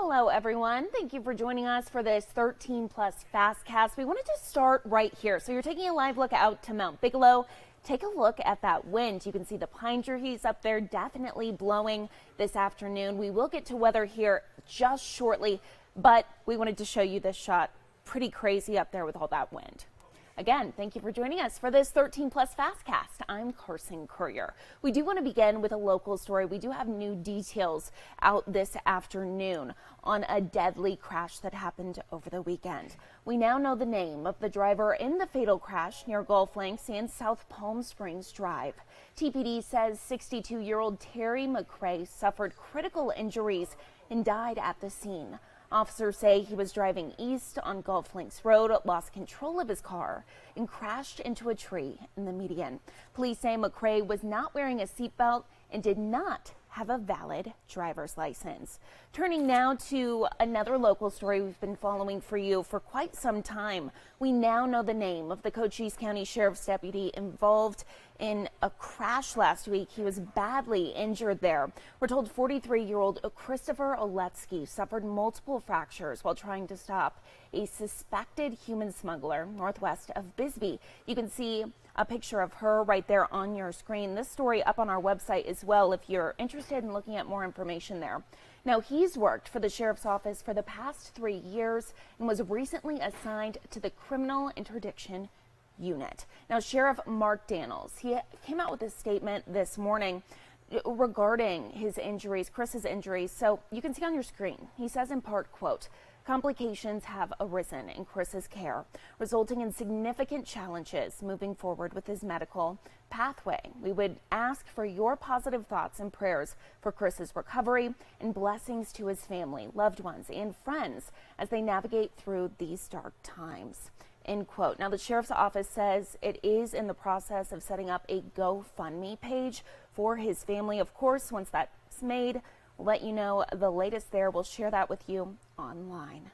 Hello, everyone. Thank you for joining us for this 13 plus FastCast. We wanted to start right here. So you're taking a live look out to Mount Bigelow. Take a look at that wind. You can see the pine trees up there definitely blowing this afternoon. We will get to weather here just shortly, but we wanted to show you this shot. Pretty crazy up there with all that wind. Again, thank you for joining us for this 13 plus FastCast. I'm Carson Courier. We do want to begin with a local story. We do have new details out this afternoon on a deadly crash that happened over the weekend. We now know the name of the driver in the fatal crash near Golf Links and South Palm Springs Drive. TPD says 62-year-old Terry McCrae suffered critical injuries and died at the scene. Officers say he was driving east on Golf Links Road, lost control of his car, and crashed into a tree in the median. Police say McCrae was not wearing a seatbelt and did not have a valid driver's license. Turning now to another local story we've been following for you for quite some time. We now know the name of the Cochise County Sheriff's deputy involved in a crash last week. He was badly injured there. We're told 43-year-old Christopher Oletsky suffered multiple fractures while trying to stop a suspected human smuggler northwest of Bisbee. You can see a picture of her right there on your screen. This story up on our website as well if you're interested in looking at more information there. Now, he's worked for the sheriff's office for the past 3 years and was recently assigned to the criminal interdiction unit. Now, Sheriff Mark Daniels, he came out with a statement this morning regarding his injuries, Chris's injuries. So you can see on your screen, he says in part, quote, "Complications have arisen in Chris's care, resulting in significant challenges moving forward with his medical pathway. We would ask for your positive thoughts and prayers for Chris's recovery and blessings to his family, loved ones, and friends as they navigate through these dark times." End quote. Now, the sheriff's office says it is in the process of setting up a GoFundMe page for his family. Of course, once that's made, we'll let you know the latest there. We'll share that with you online.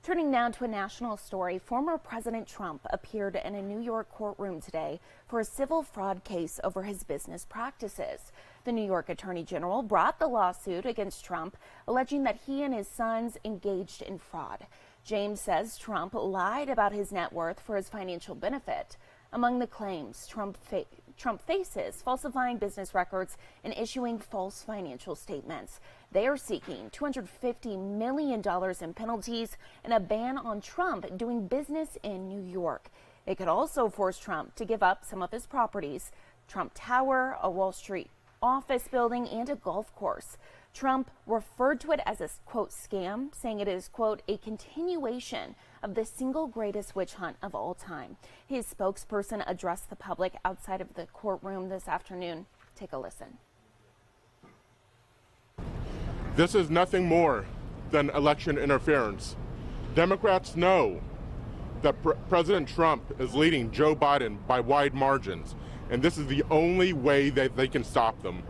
Turning now to a national story, former President Trump appeared in a New York courtroom today for a civil fraud case over his business practices. The New York Attorney General brought the lawsuit against Trump, alleging that he and his sons engaged in fraud. James says Trump lied about his net worth for his financial benefit. Among the claims, Trump faces falsifying business records and issuing false financial statements. They are seeking $250 million in penalties and a ban on Trump doing business in New York. It could also force Trump to give up some of his properties, Trump Tower, a Wall Street office building, and a golf course. Trump referred to it as a, quote, scam, saying it is, quote, a continuation of the single greatest witch hunt of all time. His spokesperson addressed the public outside of the courtroom this afternoon. Take a listen. This is nothing more than election interference. Democrats know that President Trump is leading Joe Biden by wide margins, and this is the only way that they can stop them.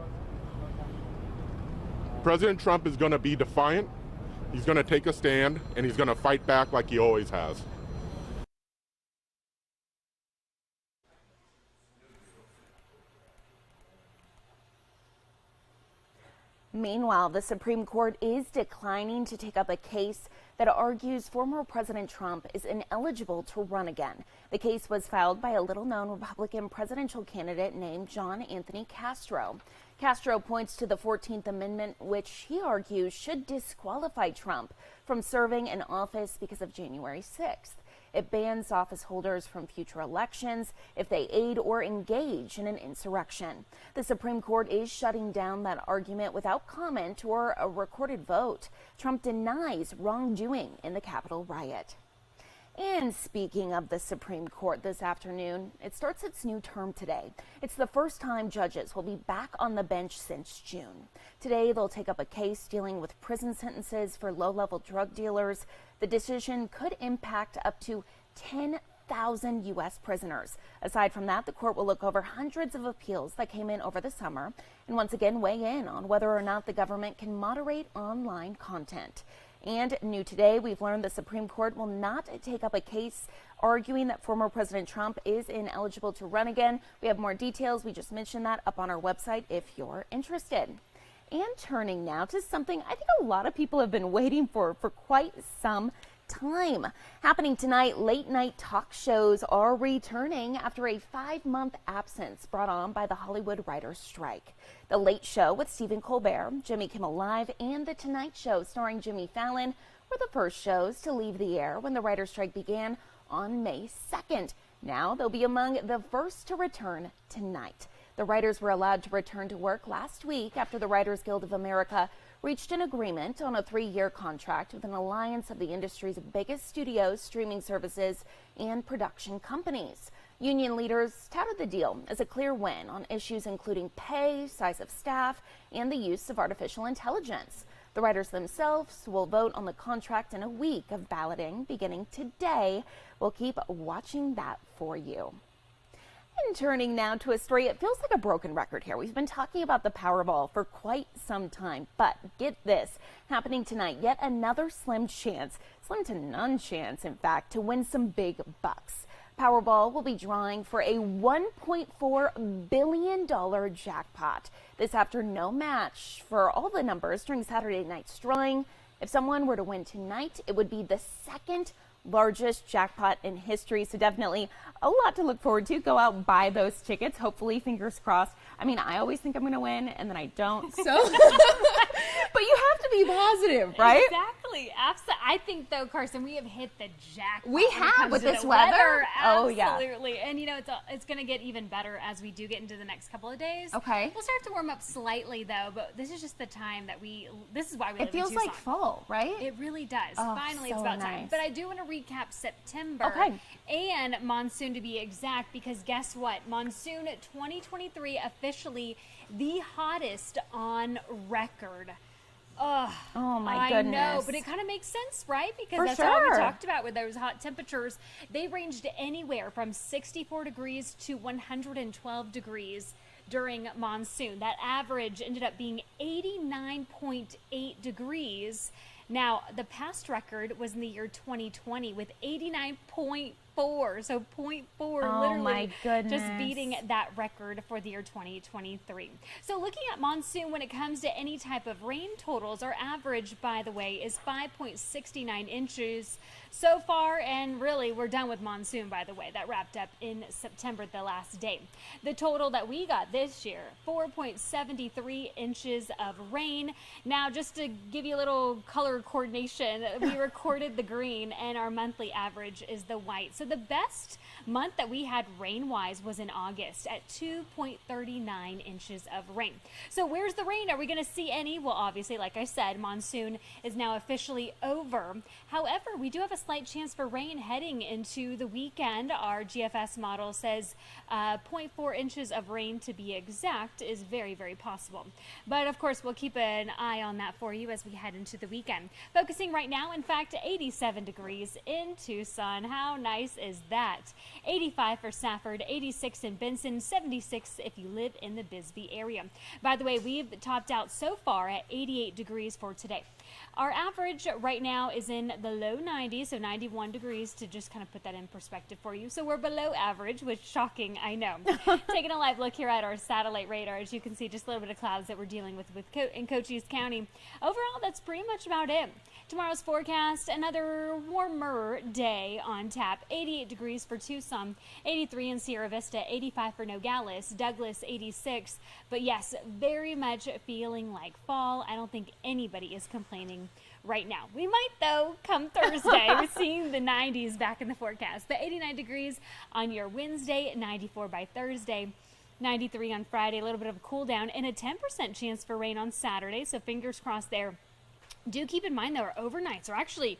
President Trump is going to be defiant, he's going to take a stand, and he's going to fight back like he always has. Meanwhile, the Supreme Court is declining to take up a case that argues former President Trump is ineligible to run again. The case was filed by a little-known Republican presidential candidate named John Anthony Castro. Castro points to the 14th Amendment, which he argues should disqualify Trump from serving in office because of January 6th. It bans office holders from future elections if they aid or engage in an insurrection. The Supreme Court is shutting down that argument without comment or a recorded vote. Trump denies wrongdoing in the Capitol riot. And speaking of the Supreme Court this afternoon, it starts its new term today. It's the first time judges will be back on the bench since June. Today, they'll take up a case dealing with prison sentences for low-level drug dealers. The decision could impact up to 10,000 U.S. prisoners. Aside from that, the court will look over hundreds of appeals that came in over the summer and once again weigh in on whether or not the government can moderate online content. And new today, we've learned the Supreme Court will not take up a case arguing that former President Trump is ineligible to run again. We have more details. We just mentioned that up on our website if you're interested. And turning now to something I think a lot of people have been waiting for quite some time. Happening tonight, late night talk shows are returning after a 5-month absence brought on by the Hollywood writers' strike. The Late Show with Stephen Colbert, Jimmy Kimmel Live, and The Tonight Show starring Jimmy Fallon were the first shows to leave the air when the writers' strike began on May 2nd. Now they'll be among the first to return tonight. The writers were allowed to return to work last week after the Writers Guild of America reached an agreement on a 3-year contract with an alliance of the industry's biggest studios, streaming services, and production companies. Union leaders touted the deal as a clear win on issues including pay, size of staff, and the use of artificial intelligence. The writers themselves will vote on the contract in a week of balloting beginning today. We'll keep watching that for you. And turning now to a story, it feels like a broken record here. We've been talking about the Powerball for quite some time, but get this, happening tonight, yet another slim to none chance, in fact, to win some big bucks. Powerball will be drawing for a $1.4 billion jackpot. This after no match for all the numbers during Saturday night's drawing. If someone were to win tonight, it would be the second largest jackpot in history, so definitely a lot to look forward to. Go out and buy those tickets, hopefully, fingers crossed. I mean, I always think I'm going to win, and then I don't, so. But you have to be positive, right? Exactly. Absolutely. I think, though, Carson, we have hit the jackpot. We have with this weather. Absolutely. Oh, yeah. And, you know, it's going to get even better as we do get into the next couple of days. Okay. We'll start to warm up slightly, though, but this is just the time that this is why we live in Tucson. It feels like fall, right? It really does. Oh, Finally, so it's about nice. time. But I do want to recap September and monsoon to be exact, because guess what? Monsoon 2023 officially the hottest on record. Oh my goodness. I know, but it kind of makes sense, right? Because For that's sure. all we talked about with those hot temperatures. They ranged anywhere from 64 degrees to 112 degrees during monsoon. That average ended up being 89.8 degrees. Now, the past record was in the year 2020 with 89.4, so 0.4, literally my goodness. just beating that record for the year 2023. So looking at monsoon when it comes to any type of rain totals, our average, by the way, is 5.69 inches so far, and really we're done with monsoon, by the way. That wrapped up in September, the last day. The total that we got this year, 4.73 inches of rain. Now, just to give you a little color coordination, we recorded the green and our monthly average is the white. So the best month that we had rain-wise was in August at 2.39 inches of rain. So where's the rain? Are we going to see any? Well, obviously, like I said, monsoon is now officially over. However, we do have a slight chance for rain heading into the weekend. Our GFS model says 0.4 inches of rain, to be exact, is very, very possible. But of course, we'll keep an eye on that for you as we head into the weekend. Focusing right now, in fact, 87 degrees in Tucson. How nice is that? 85 for Safford, 86 in Benson, 76 if you live in the Bisbee area. By the way, we've topped out so far at 88 degrees for today. Our average right now is in the low 90s, so 91 degrees, to just kind of put that in perspective for you. So we're below average, which shocking, I know. Taking a live look here at our satellite radar, as you can see, just a little bit of clouds that we're dealing with in Cochise County. Overall, that's pretty much about it. Tomorrow's forecast, another warmer day on tap. 88 degrees for Tucson, 83 in Sierra Vista, 85 for Nogales, Douglas 86. But yes, very much feeling like fall. I don't think anybody is complaining right now. We might, though, come Thursday. We're seeing the 90s back in the forecast. But 89 degrees on your Wednesday, 94 by Thursday. 93 on Friday, a little bit of a cool down, and a 10% chance for rain on Saturday. So fingers crossed there. Do keep in mind, though, our overnights are actually,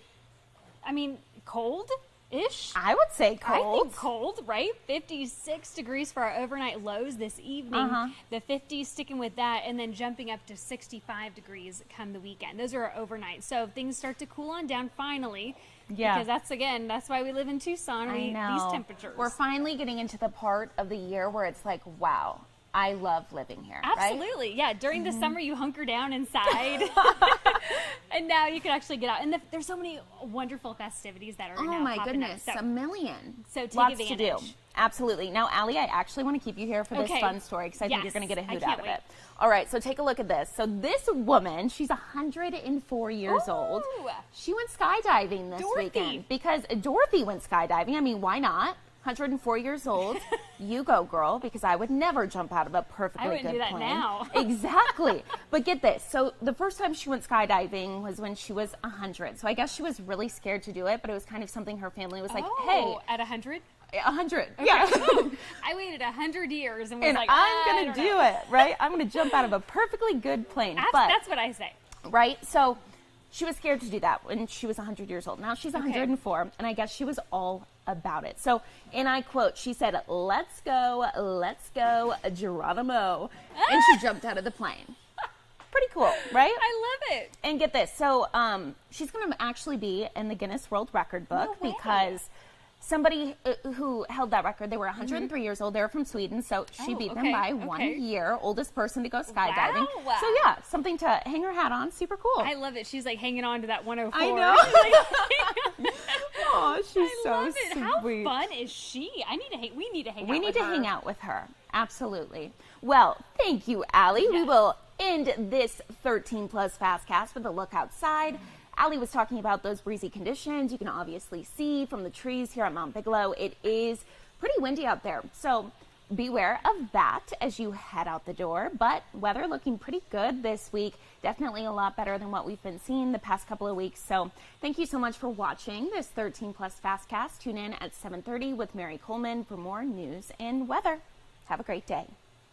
cold-ish. I would say cold. I think cold, right? 56 degrees for our overnight lows this evening. The 50s sticking with that, and then jumping up to 65 degrees come the weekend. Those are our overnights. So if things start to cool on down finally, because that's why we live in Tucson. I know. These temperatures. We're finally getting into the part of the year where it's like, wow, I love living here. Absolutely. Right? Yeah. During the summer, you hunker down inside. And now you can actually get out. And there's so many wonderful festivities that are now Oh, my popping goodness. up. So, a million. So take Lots advantage. to do. Absolutely. Now, Allie, I actually want to keep you here for this Okay. fun story because I think you're Yes, going to get a I hoot can't out of wait. it. All right, so take a look at this. So this woman, she's 104 years old. Ooh. She went skydiving this Dorothy. weekend because Dorothy went skydiving. I mean, why not? 104 years old. You go, girl, because I would never jump out of a perfectly wouldn't good do that plane. now. Exactly. But get this. So the first time she went skydiving was when she was 100. So I guess she was really scared to do it, but it was kind of something her family was like, hey, Oh, at 100? 100. Yeah. I waited 100 years and was And like, I'm going I to don't do know. it, right? I'm going to jump out of a perfectly good plane. That's what I say. Right? So she was scared to do that when she was 100 years old. Now she's 104, and I guess she was all about it. So, and I quote, she said, let's go, Geronimo. And she jumped out of the plane. Pretty cool, right? I love it. And get this. So she's going to actually be in the Guinness World Record book No way. because somebody who held that record, they were 103 years old. They were from Sweden, so she Oh, beat them okay, by okay. 1 year. Oldest person to go skydiving. Wow. So yeah, something to hang her hat on. Super cool. I love it. She's like hanging on to that 104. I know. She's like, Oh, she's I so love it. How sweet. fun is she? We need to hang out We need with to her. hang out with her. Absolutely. Well, thank you, Allie. We Yes. will end this 13 plus FastCast with a look outside. Allie was talking about those breezy conditions. You can obviously see from the trees here at Mount Bigelow, it is pretty windy out there. So beware of that as you head out the door. But weather looking pretty good this week. Definitely a lot better than what we've been seeing the past couple of weeks. So thank you so much for watching this 13 plus FastCast. Tune in at 7:30 with Mary Coleman for more news and weather. Have a great day.